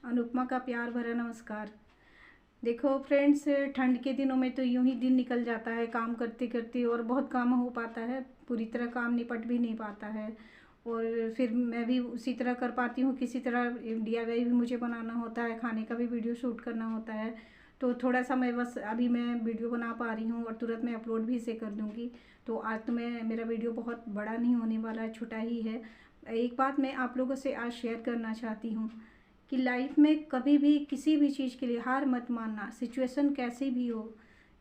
अनुपमा का प्यार भरा नमस्कार। देखो फ्रेंड्स, ठंड के दिनों में तो यूं ही दिन निकल जाता है काम करते करते, और बहुत काम हो पाता है, पूरी तरह काम निपट भी नहीं पाता है। और फिर मैं भी उसी तरह कर पाती हूँ, किसी तरह DIY भी मुझे बनाना होता है, खाने का भी वीडियो शूट करना होता है। तो थोड़ा सा मैं बस अभी मैं वीडियो बना पा रही हूँ और तुरंत मैं अपलोड भी इसे कर दूँगी। तो आज तो मेरा वीडियो बहुत बड़ा नहीं होने वाला है, छोटा ही है। एक बात मैं आप लोगों से आज शेयर करना चाहती हूँ कि लाइफ में कभी भी किसी भी चीज़ के लिए हार मत मानना। सिचुएशन कैसी भी हो,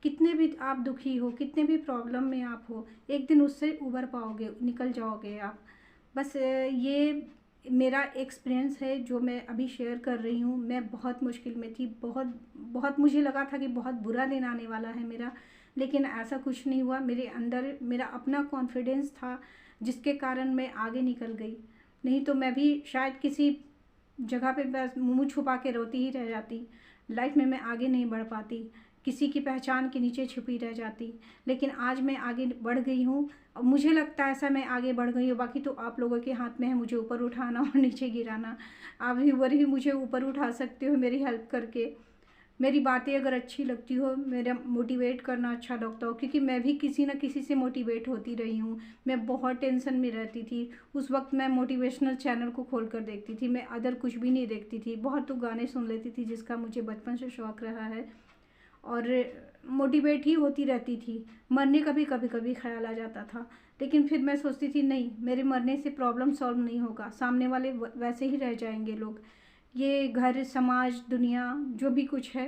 कितने भी आप दुखी हो, कितने भी प्रॉब्लम में आप हो, एक दिन उससे उबर पाओगे, निकल जाओगे आप। बस ये मेरा एक्सपीरियंस है जो मैं अभी शेयर कर रही हूँ। मैं बहुत मुश्किल में थी, बहुत बहुत मुझे लगा था कि बहुत बुरा दिन आने वाला है मेरा, लेकिन ऐसा कुछ नहीं हुआ। मेरे अंदर मेरा अपना कॉन्फिडेंस था जिसके कारण मैं आगे निकल गई। नहीं तो मैं भी शायद किसी जगह पे बस मुंह छुपा के रोती ही रह जाती। लाइफ में मैं आगे नहीं बढ़ पाती, किसी की पहचान के नीचे छुपी रह जाती। लेकिन आज मैं आगे बढ़ गई हूँ और मुझे लगता है ऐसा मैं आगे बढ़ गई हूँ। बाकी तो आप लोगों के हाथ में है मुझे ऊपर उठाना और नीचे गिराना। आप व्यूअर ही मुझे ऊपर उठा सकते हो मेरी हेल्प करके। मेरी बातें अगर अच्छी लगती हो, मेरा मोटिवेट करना अच्छा लगता हो, क्योंकि मैं भी किसी न किसी से मोटिवेट होती रही हूँ। मैं बहुत टेंशन में रहती थी, उस वक्त मैं मोटिवेशनल चैनल को खोल कर देखती थी, मैं अदर कुछ भी नहीं देखती थी। बहुत तो गाने सुन लेती थी जिसका मुझे बचपन से शौक़ रहा है, और मोटिवेट ही होती रहती थी। मरने का भी कभी कभी ख्याल आ जाता था, लेकिन फिर मैं सोचती थी नहीं, मेरे मरने से प्रॉब्लम सॉल्व नहीं होगा, सामने वाले वैसे ही रह जाएंगे लोग। ये घर, समाज, दुनिया, जो भी कुछ है,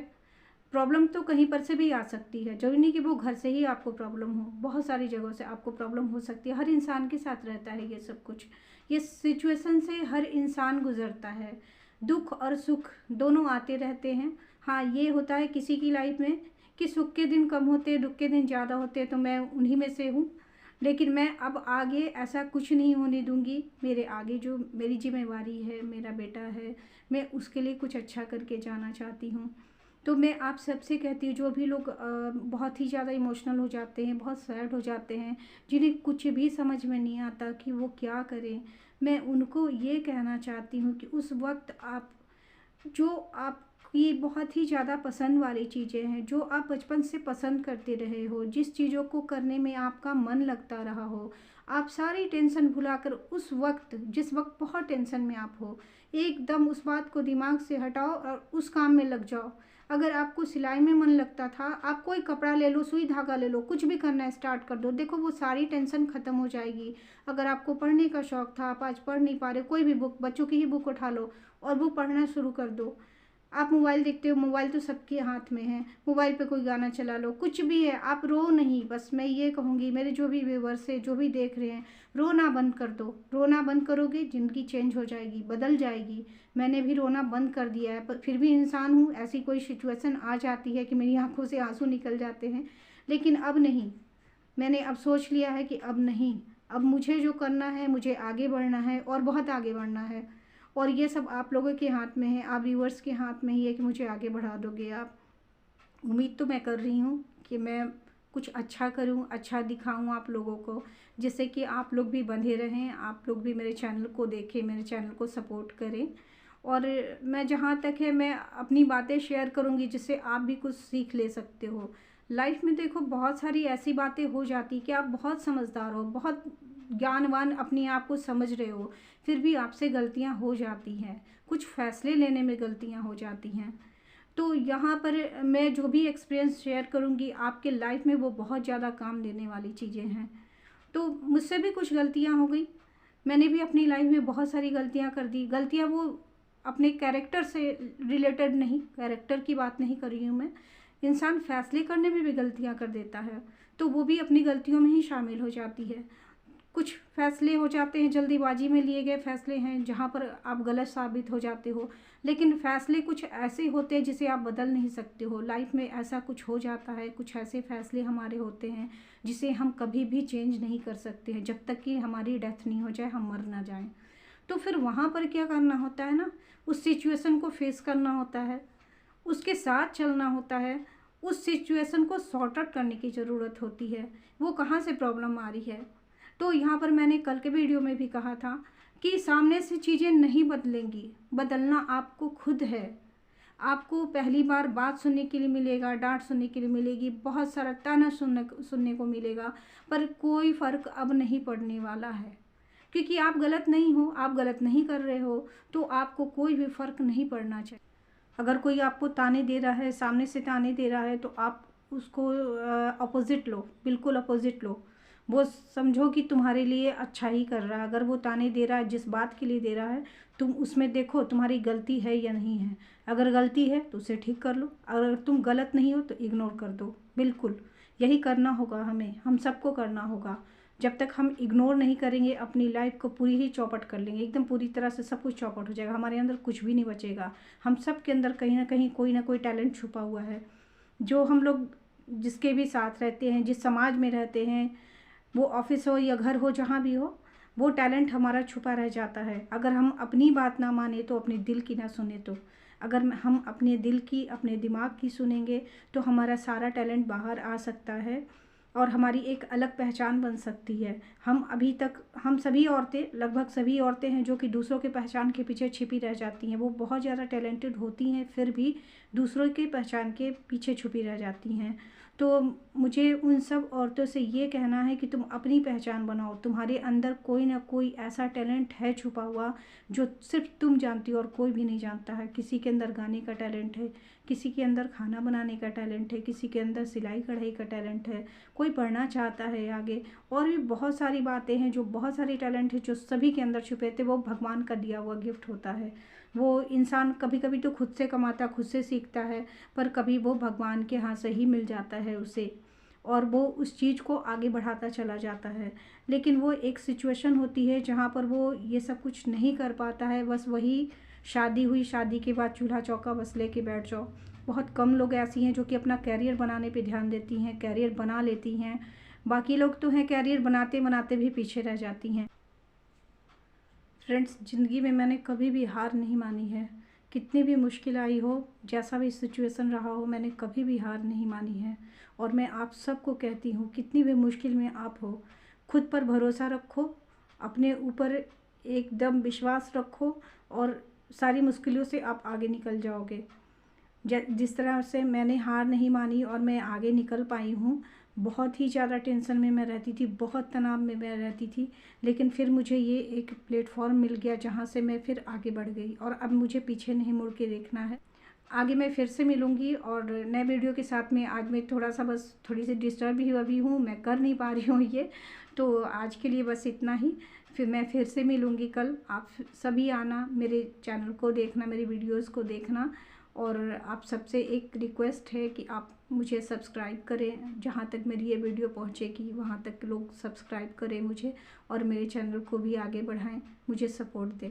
प्रॉब्लम तो कहीं पर से भी आ सकती है। जरूरी नहीं कि वो घर से ही आपको प्रॉब्लम हो, बहुत सारी जगहों से आपको प्रॉब्लम हो सकती है। हर इंसान के साथ रहता है ये सब कुछ, ये सिचुएशन से हर इंसान गुजरता है। दुख और सुख दोनों आते रहते हैं। हाँ, ये होता है किसी की लाइफ में कि सुख के दिन कम होते हैं, दुख के दिन ज़्यादा होते हैं, तो मैं उन्हीं में से हूँ। लेकिन मैं अब आगे ऐसा कुछ नहीं होने दूंगी। मेरे आगे जो मेरी जिम्मेवारी है, मेरा बेटा है, मैं उसके लिए कुछ अच्छा करके जाना चाहती हूँ। तो मैं आप सबसे कहती हूँ, जो भी लोग बहुत ही ज़्यादा इमोशनल हो जाते हैं, बहुत सैड हो जाते हैं, जिन्हें कुछ भी समझ में नहीं आता कि वो क्या करें, मैं उनको ये कहना चाहती हूँ कि उस वक्त आप जो आपकी बहुत ही ज़्यादा पसंद वाली चीज़ें हैं, जो आप बचपन से पसंद करते रहे हो, जिस चीज़ों को करने में आपका मन लगता रहा हो, आप सारी टेंशन भुलाकर उस वक्त, जिस वक्त बहुत टेंशन में आप हो, एकदम उस बात को दिमाग से हटाओ और उस काम में लग जाओ। अगर आपको सिलाई में मन लगता था, आप कोई कपड़ा ले लो, सुई धागा ले लो, कुछ भी करना स्टार्ट कर दो, देखो वो सारी टेंशन ख़त्म हो जाएगी। अगर आपको पढ़ने का शौक़ था, आप आज पढ़ नहीं पा रहे, कोई भी बुक, बच्चों की ही बुक उठा लो और वो पढ़ना शुरू कर दो। आप मोबाइल देखते हो, मोबाइल तो सबके हाथ में है, मोबाइल पे कोई गाना चला लो, कुछ भी है, आप रो नहीं। बस मैं ये कहूँगी, मेरे जो भी व्यूअर्स है, जो भी देख रहे हैं, रोना बंद कर दो। रोना बंद करोगे, ज़िंदगी चेंज हो जाएगी, बदल जाएगी। मैंने भी रोना बंद कर दिया है, पर फिर भी इंसान हूँ, ऐसी कोई सिचुएशन आ जाती है कि मेरी आंखों से आंसू निकल जाते हैं। लेकिन अब नहीं, मैंने अब सोच लिया है कि अब नहीं, अब मुझे जो करना है, मुझे आगे बढ़ना है और बहुत आगे बढ़ना है। और ये सब आप लोगों के हाथ में है, आप व्यूअर्स के हाथ में ही है कि मुझे आगे बढ़ा दोगे आप। उम्मीद तो मैं कर रही हूँ कि मैं कुछ अच्छा करूँ, अच्छा दिखाऊँ आप लोगों को, जिससे कि आप लोग भी बंधे रहें, आप लोग भी मेरे चैनल को देखें, मेरे चैनल को सपोर्ट करें। और मैं जहाँ तक है, मैं अपनी बातें शेयर करूँगी जिससे आप भी कुछ सीख ले सकते हो। लाइफ में देखो, बहुत सारी ऐसी बातें हो जाती कि आप बहुत समझदार हो, बहुत ज्ञानवान अपने आप को समझ रहे हो, फिर भी आपसे गलतियां हो जाती हैं, कुछ फैसले लेने में गलतियां हो जाती हैं। तो यहाँ पर मैं जो भी एक्सपीरियंस शेयर करूँगी आपके लाइफ में, वो बहुत ज़्यादा काम देने वाली चीज़ें हैं। तो मुझसे भी कुछ गलतियाँ हो गई, मैंने भी अपनी लाइफ में बहुत सारी गलतियाँ कर दी। गलतियाँ वो अपने कैरेक्टर से रिलेटेड नहीं, कैरेक्टर की बात नहीं कर रही हूँ मैं। इंसान फैसले करने में भी गलतियाँ कर देता है, तो वो भी अपनी गलतियों में ही शामिल हो जाती है। कुछ फैसले हो जाते हैं, जल्दीबाजी में लिए गए फैसले हैं जहाँ पर आप गलत साबित हो जाते हो। लेकिन फैसले कुछ ऐसे होते हैं जिसे आप बदल नहीं सकते हो। लाइफ में ऐसा कुछ हो जाता है, कुछ ऐसे फैसले हमारे होते हैं जिसे हम कभी भी चेंज नहीं कर सकते हैं, जब तक कि हमारी डेथ नहीं हो जाए, हम मर ना जाएं। तो फिर वहाँ पर क्या करना होता है ना, उस सिचुएशन को फेस करना होता है, उसके साथ चलना होता है, उस सिचुएशन को सॉर्ट आउट करने की ज़रूरत होती है, वो कहाँ से प्रॉब्लम आ रही है। तो यहाँ पर मैंने कल के वीडियो में भी कहा था कि सामने से चीज़ें नहीं बदलेंगी, बदलना आपको खुद है। आपको पहली बार बात सुनने के लिए मिलेगा, डांट सुनने के लिए मिलेगी, बहुत सारा ताना सुनने को मिलेगा, पर कोई फ़र्क अब नहीं पड़ने वाला है, क्योंकि आप गलत नहीं हो, आप गलत नहीं कर रहे हो, तो आपको कोई भी फ़र्क नहीं पड़ना चाहिए। अगर कोई आपको ताने दे रहा है, सामने से ताने दे रहा है, तो आप उसको अपोज़िट लो, बिल्कुल अपोज़िट लो। वो समझो कि तुम्हारे लिए अच्छा ही कर रहा है। अगर वो ताने दे रहा है, जिस बात के लिए दे रहा है, तुम उसमें देखो तुम्हारी गलती है या नहीं है। अगर गलती है तो उसे ठीक कर लो, अगर तुम गलत नहीं हो तो इग्नोर कर दो। बिल्कुल यही करना होगा हमें, हम सबको करना होगा। जब तक हम इग्नोर नहीं करेंगे, अपनी लाइफ को पूरी ही चौपट कर लेंगे, एकदम पूरी तरह से सब कुछ चौपट हो जाएगा, हमारे अंदर कुछ भी नहीं बचेगा। हम सब के अंदर कहीं ना कोई टैलेंट छुपा हुआ है। जो हम लोग जिसके भी साथ रहते हैं, जिस समाज में रहते हैं, वो ऑफिस हो या घर हो, जहाँ भी हो, वो टैलेंट हमारा छुपा रह जाता है। अगर हम अपनी बात ना माने तो अपने दिल की ना सुने, तो अगर हम अपने दिल की, अपने दिमाग की सुनेंगे तो हमारा सारा टैलेंट बाहर आ सकता है और हमारी एक अलग पहचान बन सकती है। हम सभी औरतें, लगभग सभी औरतें हैं जो कि दूसरों के पहचान के पीछे छिपी रह जाती हैं। वो बहुत ज़्यादा टैलेंटेड होती हैं, फिर भी दूसरों के पहचान के पीछे छुपी रह जाती हैं। तो मुझे उन सब औरतों से ये कहना है कि तुम अपनी पहचान बनाओ। तुम्हारे अंदर कोई ना कोई ऐसा टैलेंट है छुपा हुआ जो सिर्फ तुम जानती हो और कोई भी नहीं जानता है। किसी के अंदर गाने का टैलेंट है, किसी के अंदर खाना बनाने का टैलेंट है, किसी के अंदर सिलाई कढ़ाई का टैलेंट है, कोई पढ़ना चाहता है आगे, और भी बहुत सारी बातें हैं, जो बहुत सारे टैलेंट है जो सभी के अंदर छुपे थे। वो भगवान का दिया हुआ गिफ्ट होता है। वो इंसान कभी कभी तो खुद से कमाता, खुद से सीखता है, पर कभी वो भगवान के हाथ से ही मिल जाता है उसे, और वो उस चीज़ को आगे बढ़ाता चला जाता है। लेकिन वो एक सिचुएशन होती है जहाँ पर वो ये सब कुछ नहीं कर पाता है। बस वही शादी हुई, शादी के बाद चूल्हा चौका बस लेके बैठ जाओ। बहुत कम लोग ऐसी हैं जो कि अपना कैरियर बनाने पे ध्यान देती हैं, कैरियर बना लेती हैं। बाकी लोग तो हैं कैरियर बनाते बनाते भी पीछे रह जाती हैं। फ्रेंड्स, ज़िंदगी में मैंने कभी भी हार नहीं मानी है। कितनी भी मुश्किल आई हो, जैसा भी सिचुएशन रहा हो, मैंने कभी भी हार नहीं मानी है। और मैं आप सबको कहती हूँ, कितनी भी मुश्किल में आप हो, खुद पर भरोसा रखो, अपने ऊपर एकदम विश्वास रखो, और सारी मुश्किलों से आप आगे निकल जाओगे। जिस तरह से मैंने हार नहीं मानी और मैं आगे निकल पाई हूँ। बहुत ही ज़्यादा टेंशन में मैं रहती थी, बहुत तनाव में मैं रहती थी, लेकिन फिर मुझे ये एक प्लेटफॉर्म मिल गया जहाँ से मैं फिर आगे बढ़ गई, और अब मुझे पीछे नहीं मुड़ के देखना है। आगे मैं फिर से मिलूँगी और नए वीडियो के साथ में। आज मैं थोड़ी सी डिस्टर्ब ही अभी हूँ, मैं कर नहीं पा रही हूँ ये, तो आज के लिए बस इतना ही। फिर मैं फिर से मिलूँगी कल। आप सभी आना, मेरे चैनल को देखना, मेरी वीडियोज़ को देखना, और आप सबसे एक रिक्वेस्ट है कि आप मुझे सब्सक्राइब करें। जहाँ तक मेरी ये वीडियो पहुँचेगी वहाँ तक लोग सब्सक्राइब करें मुझे, और मेरे चैनल को भी आगे बढ़ाएं, मुझे सपोर्ट दें।